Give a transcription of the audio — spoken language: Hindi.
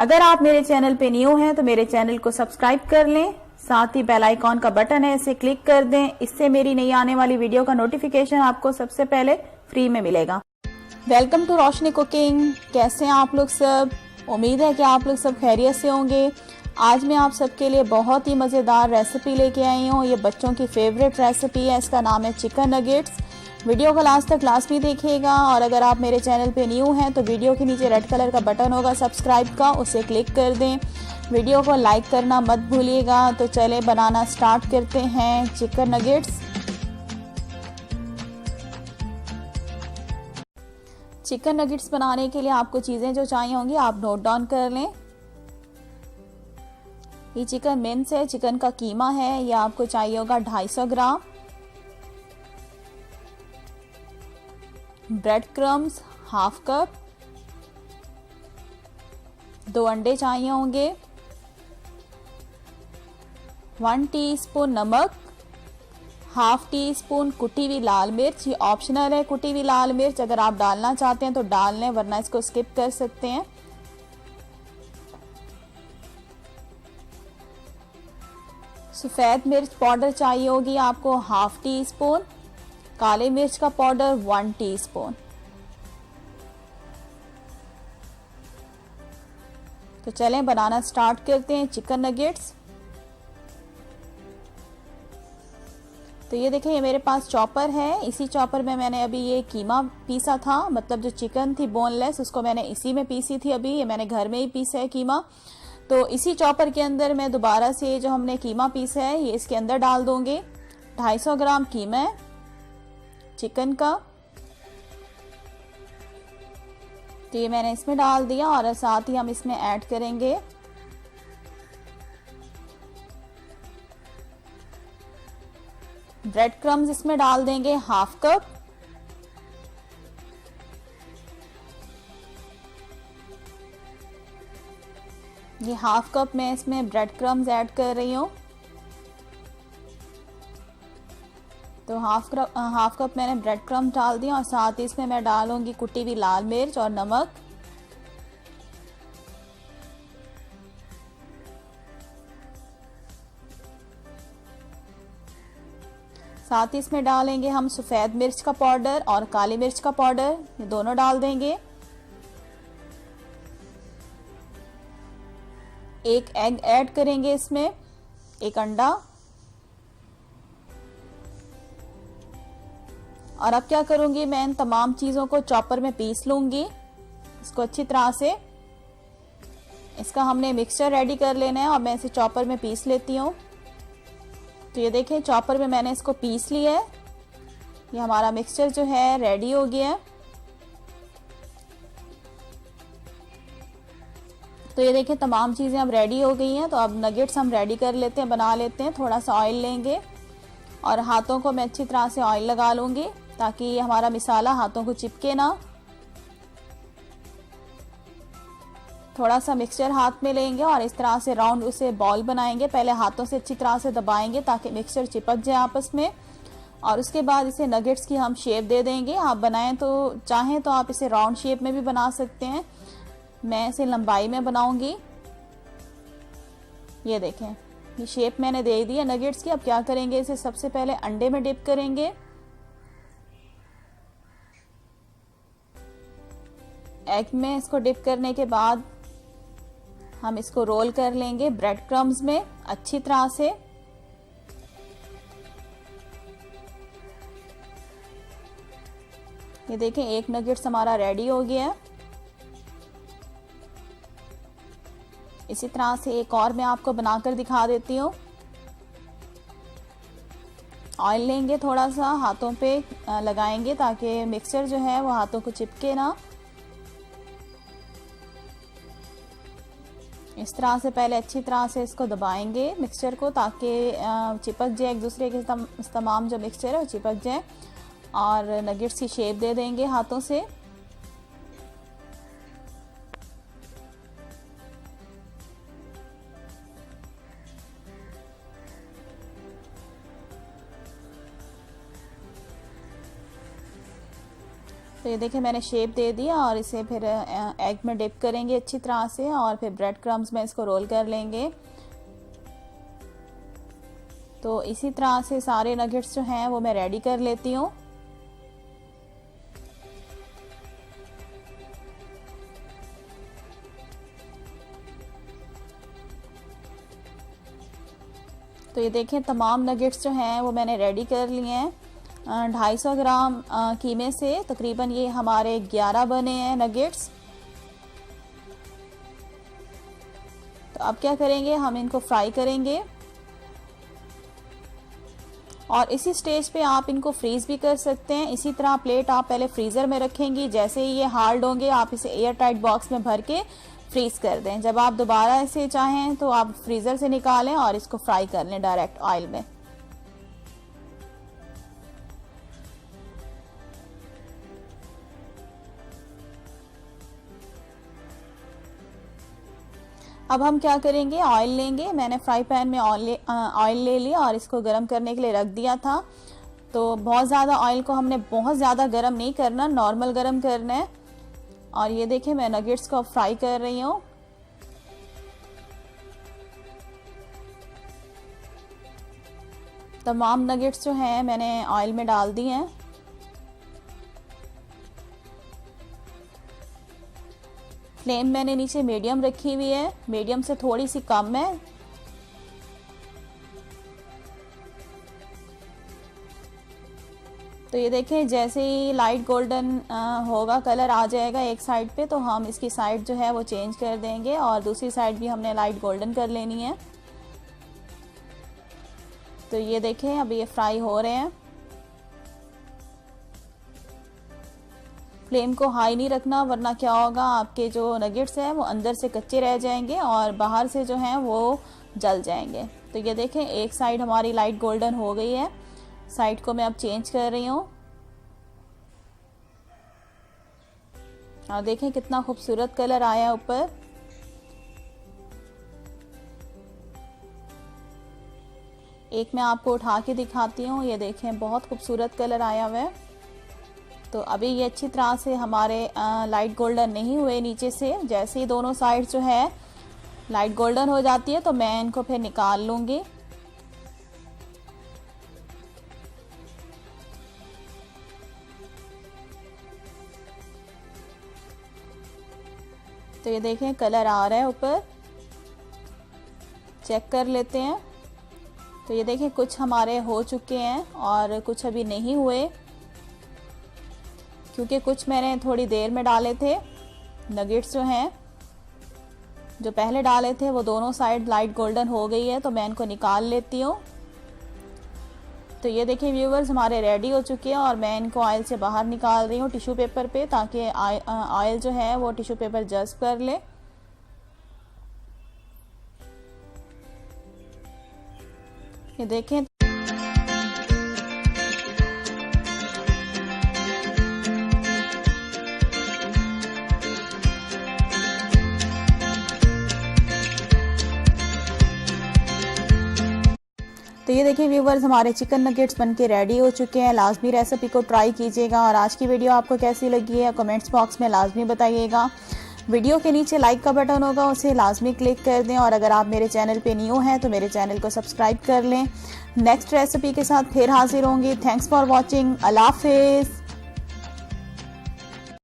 अगर आप मेरे चैनल पे न्यू हैं तो मेरे चैनल को सब्सक्राइब कर लें, साथ ही बेल आइकॉन का बटन है इसे क्लिक कर दें। इससे मेरी नई आने वाली वीडियो का नोटिफिकेशन आपको सबसे पहले फ्री में मिलेगा। Welcome to Roshni Cooking. कैसे हैं आप लोग सब? उम्मीद है कि आप लोग सब खैरियत से होंगे। आज मैं आप सबके लिए बहुत ही मज़ेदार रेसिपी लेके आई हूँ। ये बच्चों की फेवरेट रेसिपी है, इसका नाम है चिकन नगेट्स। वीडियो को लास्ट तक लाजमी देखिएगा। और अगर आप मेरे चैनल पे न्यू हैं तो वीडियो के नीचे रेड कलर का बटन होगा सब्सक्राइब का, उसे क्लिक कर दें। वीडियो को लाइक करना मत भूलिएगा। तो चले बनाना स्टार्ट करते हैं चिकन नगेट्स। चिकन नगेट्स बनाने के लिए आपको चीज़ें जो चाहिए होंगी आप नोट डाउन कर लें। ये चिकन मिन्स है, चिकन का कीमा है। यह आपको चाहिए होगा 250 gram. Bread crumbs half cup. 2 अंडे चाहिए होंगे। 1 टीस्पून नमक। हाफ टी स्पून कुटी हुई लाल मिर्च। ये ऑप्शनल है कुटी हुई लाल मिर्च, अगर आप डालना चाहते हैं तो डाल लें, वरना इसको स्किप कर सकते हैं। सफ़ेद मिर्च पाउडर चाहिए होगी आपको हाफ टी स्पून। काले मिर्च का पाउडर 1 टीस्पून। तो चलें बनाना स्टार्ट करते हैं चिकन नगेट्स। तो ये देखें, ये मेरे पास चॉपर है। इसी चॉपर में मैंने अभी ये कीमा पीसा था, मतलब जो चिकन थी बोनलेस उसको मैंने इसी में पीसी थी। अभी ये मैंने घर में ही पीसा है कीमा। तो इसी चॉपर के अंदर मैं दोबारा से जो हमने कीमा पीसा है ये इसके अंदर डाल दूंगी। 250 ग्राम कीमा है चिकन का, तो ये मैंने इसमें डाल दिया। और साथ ही हम इसमें ऐड करेंगे ब्रेड क्रम्स, इसमें डाल देंगे हाफ कप। ये हाफ कप मैं इसमें ब्रेड क्रम्स ऐड कर रही हूँ। तो हाफ कप मैंने ब्रेड क्रम्स डाल दिया। और साथ ही इसमें मैं डालूंगी कुटी हुई लाल मिर्च और नमक। साथ ही इसमें डालेंगे हम सफ़ेद मिर्च का पाउडर और काली मिर्च का पाउडर, ये दोनों डाल देंगे। 1 एग ऐड करेंगे इसमें, 1 अंडा। और अब क्या करूंगी, मैं इन तमाम चीज़ों को चॉपर में पीस लूंगी इसको अच्छी तरह से। इसका हमने मिक्सचर रेडी कर लेना है और मैं इसे चॉपर में पीस लेती हूँ। तो ये देखें, चॉपर में मैंने इसको पीस लिया है। ये हमारा मिक्सचर जो है रेडी हो गया है। तो ये देखें, तमाम चीज़ें अब रेडी हो गई हैं। तो अब नगेट्स हम रेडी कर लेते हैं, बना लेते हैं। थोड़ा सा ऑयल लेंगे और हाथों को मैं अच्छी तरह से ऑयल लगा लूँगी ताकि ये हमारा मिसाला हाथों को चिपके ना। थोड़ा सा मिक्सचर हाथ में लेंगे और इस तरह से राउंड उसे बॉल बनाएंगे। पहले हाथों से अच्छी तरह से दबाएंगे ताकि मिक्सचर चिपक जाए आपस में। और उसके बाद इसे नगेट्स की हम शेप दे देंगे। आप बनाएं तो चाहें तो आप इसे राउंड शेप में भी बना सकते हैं, मैं इसे लंबाई में बनाऊंगी। ये देखें, ये शेप मैंने दे दी है नगेट्स की। अब क्या करेंगे, इसे सबसे पहले अंडे में डिप करेंगे। एग में इसको डिप करने के बाद हम इसको रोल कर लेंगे ब्रेड क्रम्स में अच्छी तरह से। ये देखें, एक नगेट्स हमारा रेडी हो गया है। इसी तरह से एक और मैं आपको बनाकर दिखा देती हूँ। ऑयल लेंगे, थोड़ा सा हाथों पे लगाएंगे ताकि मिक्सचर जो है वो हाथों को चिपके ना। इस तरह से पहले अच्छी तरह से इसको दबाएंगे मिक्सचर को ताकि चिपक जाए एक दूसरे के तमाम जो मिक्सचर है वो चिपक जाए। और नगेट्स की शेप दे देंगे हाथों से। तो ये देखिए मैंने शेप दे दिया और इसे फिर एग में डिप करेंगे अच्छी तरह से और फिर ब्रेड क्रम्स में इसको रोल कर लेंगे। तो इसी तरह से सारे नगेट्स जो हैं वो मैं रेडी कर लेती हूँ। तो ये देखें तमाम नगेट्स जो हैं वो मैंने रेडी कर लिए हैं। 250 ग्राम कीमे से तकरीबन ये हमारे 11 बने हैं नगेट्स। तो अब क्या करेंगे, हम इनको फ्राई करेंगे और इसी स्टेज पे आप इनको फ्रीज भी कर सकते हैं। इसी तरह प्लेट आप पहले फ्रीज़र में रखेंगी, जैसे ही ये हार्ड होंगे आप इसे एयर टाइट बॉक्स में भर के फ्रीज कर दें। जब आप दोबारा इसे चाहें तो आप फ्रीज़र से निकालें और इसको फ्राई कर लें डायरेक्ट ऑयल में। अब हम क्या करेंगे, ऑयल लेंगे। मैंने फ्राई पैन में ऑयल ले लिया और इसको गर्म करने के लिए रख दिया था। तो बहुत ज़्यादा ऑयल को हमने बहुत ज़्यादा गर्म नहीं करना, नॉर्मल गर्म करना है। और ये देखिए मैं नगेट्स को फ्राई कर रही हूँ। तमाम नगेट्स जो हैं मैंने ऑयल में डाल दी हैं। फ्लेम मैंने नीचे मीडियम रखी हुई है, मीडियम से थोड़ी सी कम है। तो ये देखें जैसे ही लाइट गोल्डन होगा, कलर आ जाएगा एक साइड पे, तो हम इसकी साइड जो है वो चेंज कर देंगे और दूसरी साइड भी हमने लाइट गोल्डन कर लेनी है। तो ये देखें अभी ये फ्राई हो रहे हैं। फ्लेम को हाई नहीं रखना, वरना क्या होगा, आपके जो नगेट्स हैं वो अंदर से कच्चे रह जाएंगे और बाहर से जो हैं वो जल जाएंगे। तो ये देखें एक साइड हमारी लाइट गोल्डन हो गई है, साइड को मैं अब चेंज कर रही हूँ। और देखें कितना खूबसूरत कलर आया ऊपर। एक मैं आपको उठा के दिखाती हूँ, ये देखें बहुत खूबसूरत कलर आया हुआ है। तो अभी ये अच्छी तरह से हमारे लाइट गोल्डन नहीं हुए नीचे से। जैसे ही दोनों साइड जो है लाइट गोल्डन हो जाती है तो मैं इनको फिर निकाल लूँगी। तो ये देखें कलर आ रहा है ऊपर, चेक कर लेते हैं। तो ये देखें कुछ हमारे हो चुके हैं और कुछ अभी नहीं हुए, क्योंकि कुछ मैंने थोड़ी देर में डाले थे। नगेट्स जो हैं जो पहले डाले थे वो दोनों साइड लाइट गोल्डन हो गई है, तो मैं इनको निकाल लेती हूँ। तो ये देखिए व्यूवर्स हमारे रेडी हो चुके हैं और मैं इनको ऑयल से बाहर निकाल रही हूँ टिश्यू पेपर पे, ताकि ऑयल जो है वो टिश्यू पेपर जज़्ब कर ले। ये देखें तो ये देखिए व्यूवर्स हमारे चिकन नगेट्स बनके रेडी हो चुके हैं। लाजमी रेसिपी को ट्राई कीजिएगा और आज की वीडियो आपको कैसी लगी है कमेंट्स बॉक्स में लाजमी बताइएगा। वीडियो के नीचे लाइक का बटन होगा, उसे लाजमी क्लिक कर दें और अगर आप मेरे चैनल पे न्यू हैं तो मेरे चैनल को सब्सक्राइब कर लें। नेक्स्ट रेसिपी के साथ फिर हाजिर होंगी। Thanks for watching. अल्लाह हाफिज़।